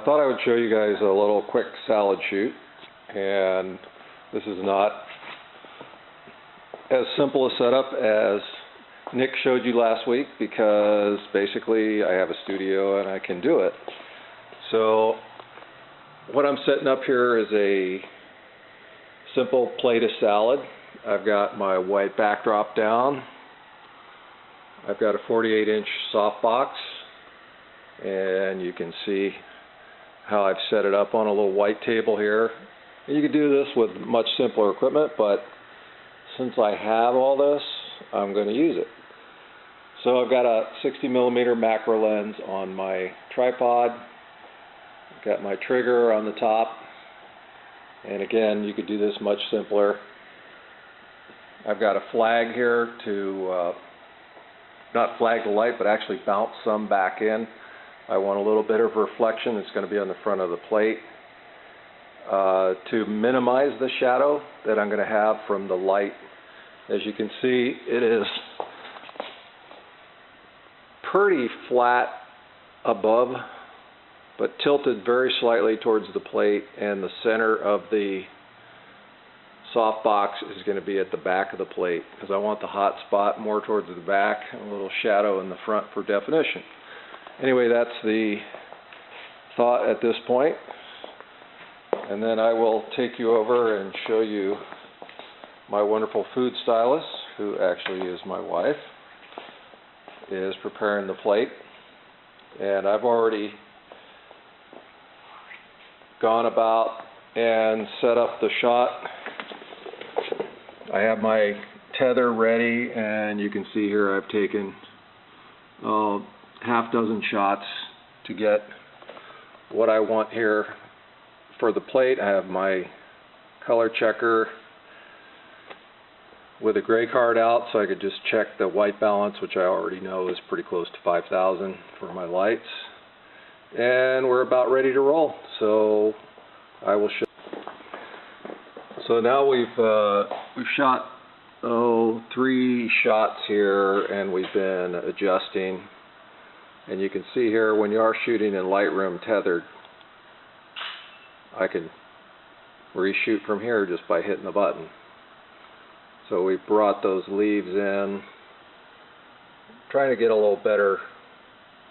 I thought I would show you guys a little quick salad shoot, and this is not as simple a setup as Nick showed you last week, because basically I have a studio and I can do it. So what I'm setting up here is a simple plate of salad. I've got my white backdrop down. I've got a 48-inch softbox, and you can see how I've set it up on a little white table here. And you could do this with much simpler equipment, but since I have all this, I'm going to use it. So I've got a 60mm macro lens on my tripod. I've got my trigger on the top, and again, you could do this much simpler. I've got a flag here to not flag the light, but actually bounce some back in. I want a little bit of reflection. It's going to be on the front of the plate to minimize the shadow that I'm going to have from the light. As you can see, it is pretty flat above, but tilted very slightly towards the plate, and the center of the softbox is going to be at the back of the plate, because I want the hot spot more towards the back and a little shadow in the front for definition. Anyway, that's the thought at this point, and then I will take you over and show you my wonderful food stylist, who actually is my wife, is preparing the plate. And I've already gone about and set up the shot. I have my tether ready, and you can see here I've taken half dozen shots to get what I want here for the plate. I have my color checker with a gray card out, so I could just check the white balance, which I already know is pretty close to 5,000 for my lights. And we're about ready to roll, so I will show. So now we've shot 3 shots here, and we've been adjusting. And you can see here, when you are shooting in Lightroom tethered, I can reshoot from here just by hitting the button. So we brought those leaves in, trying to get a little better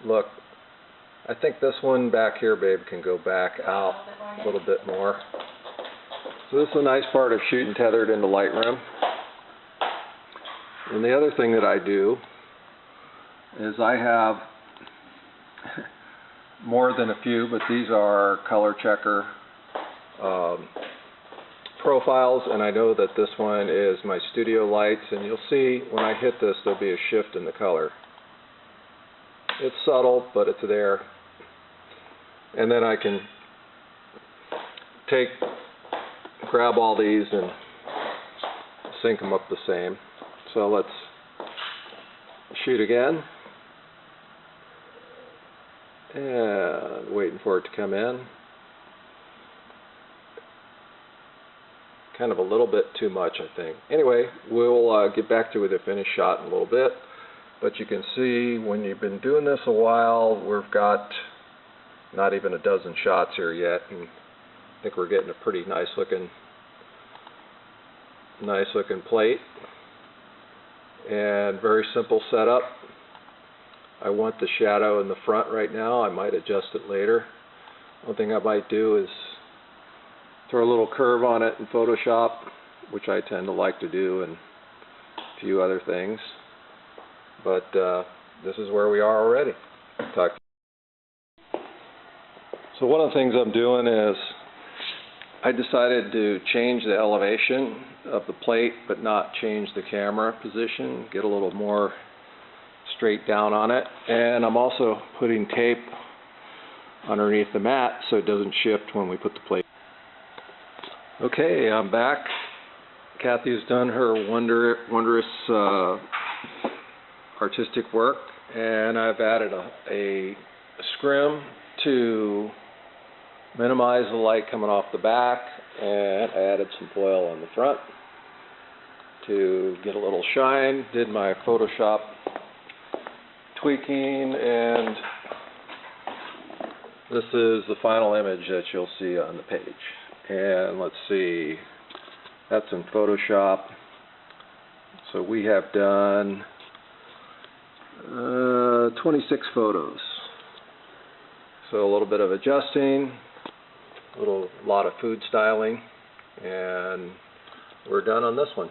look. I think this one back here, babe, can go back out a little bit more. So this is a nice part of shooting tethered into Lightroom. And the other thing that I do is I have more than a few, but these are color checker profiles, and I know that this one is my studio lights, and you'll see when I hit this there'll be a shift in the color. It's subtle, but it's there. And then I can grab all these and sync them up the same. So let's shoot again. And waiting for it to come in. Kind of a little bit too much, I think. Anyway, we'll get back to the finished shot in a little bit. But you can see, when you've been doing this a while, we've got not even a dozen shots here yet, and I think we're getting a pretty nice looking plate. And very simple setup. I want the shadow in the front right now. I might adjust it later. One thing I might do is throw a little curve on it in Photoshop, which I tend to like to do, and a few other things. But this is where we are already. So one of the things I'm doing is I decided to change the elevation of the plate, but not change the camera position, get a little more straight down on it. And I'm also putting tape underneath the mat so it doesn't shift when we put the plate. Okay, I'm back. Kathy's done her wondrous artistic work, and I've added a scrim to minimize the light coming off the back, and I added some foil on the front to get a little shine. Did my Photoshop tweaking, and This is the final image that you'll see on the page. And let's see, that's in Photoshop. So we have done 26 photos. So a little bit of adjusting, a lot of food styling, and we're done on this one.